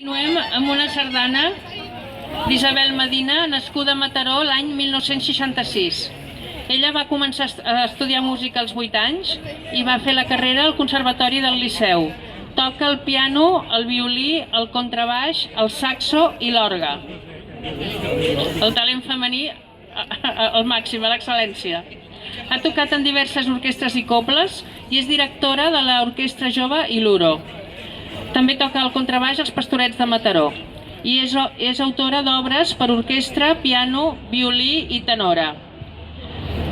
Continuem amb una sardana d'Isabel Medina, nascuda a Mataró l'any 1966. Ella va començar a estudiar música als 8 anys i va fer la carrera al Conservatori del Liceu. Toca el piano, el violí, el contrabaix, el saxo i l'orgue. El talent femení al màxim, a l'excel·lència. Ha tocat en diverses orquestres i cobles i és directora de l'Orquestra Jove i l'Uro. També toca el contrabaix als Pastorets de Mataró i és autora d'obres per orquestra, piano, violí i tenora.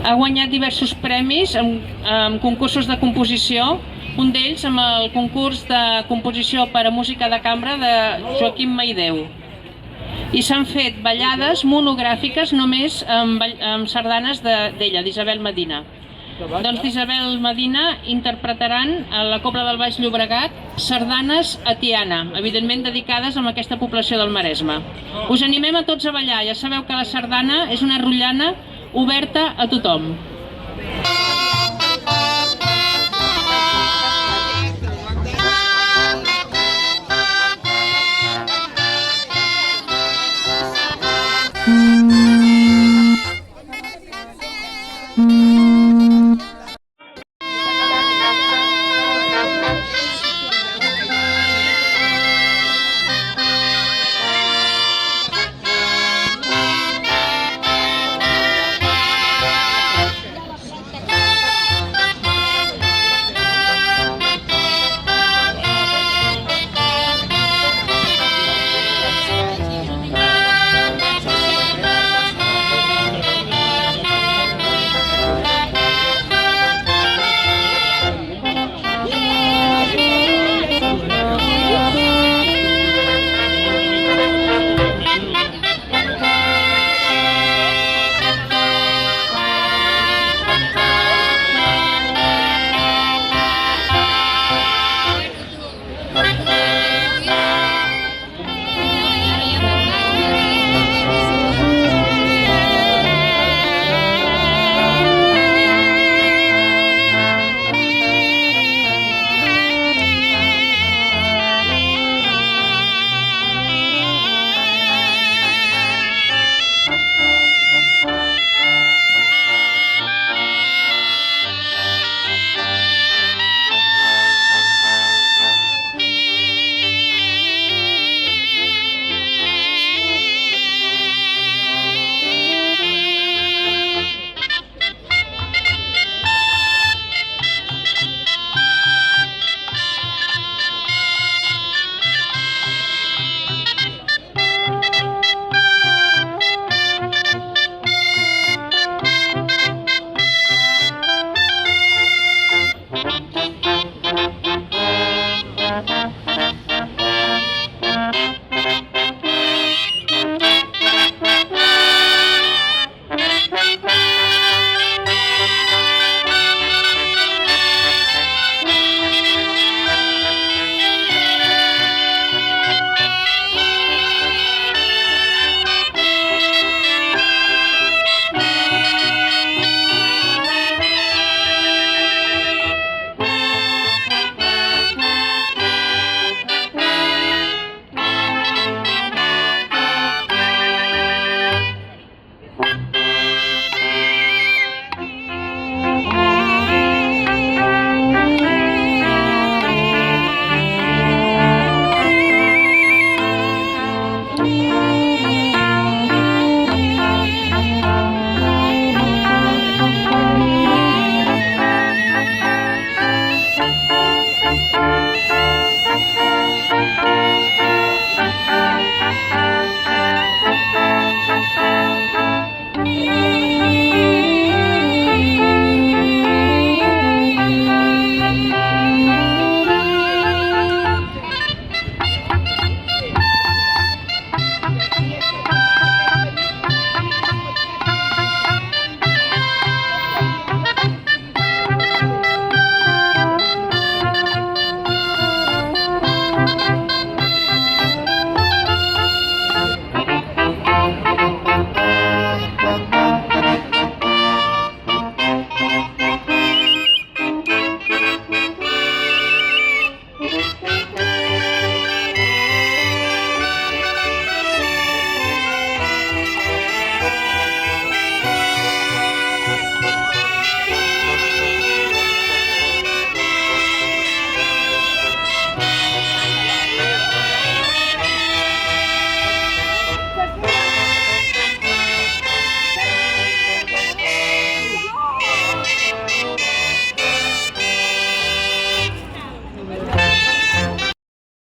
Ha guanyat diversos premis en concursos de composició, un d'ells amb el concurs de composició per a música de cambra de Joaquim Maideu. I s'han fet ballades monogràfiques només amb sardanes d'ella, d'Isabel Medina. Doncs d'Isabel Medina interpretaran a la Cobla del Baix Llobregat sardanes a Tiana, evidentment dedicades a aquesta població del Maresme. Us animem a tots a ballar, ja sabeu que la sardana és una rotllana oberta a tothom.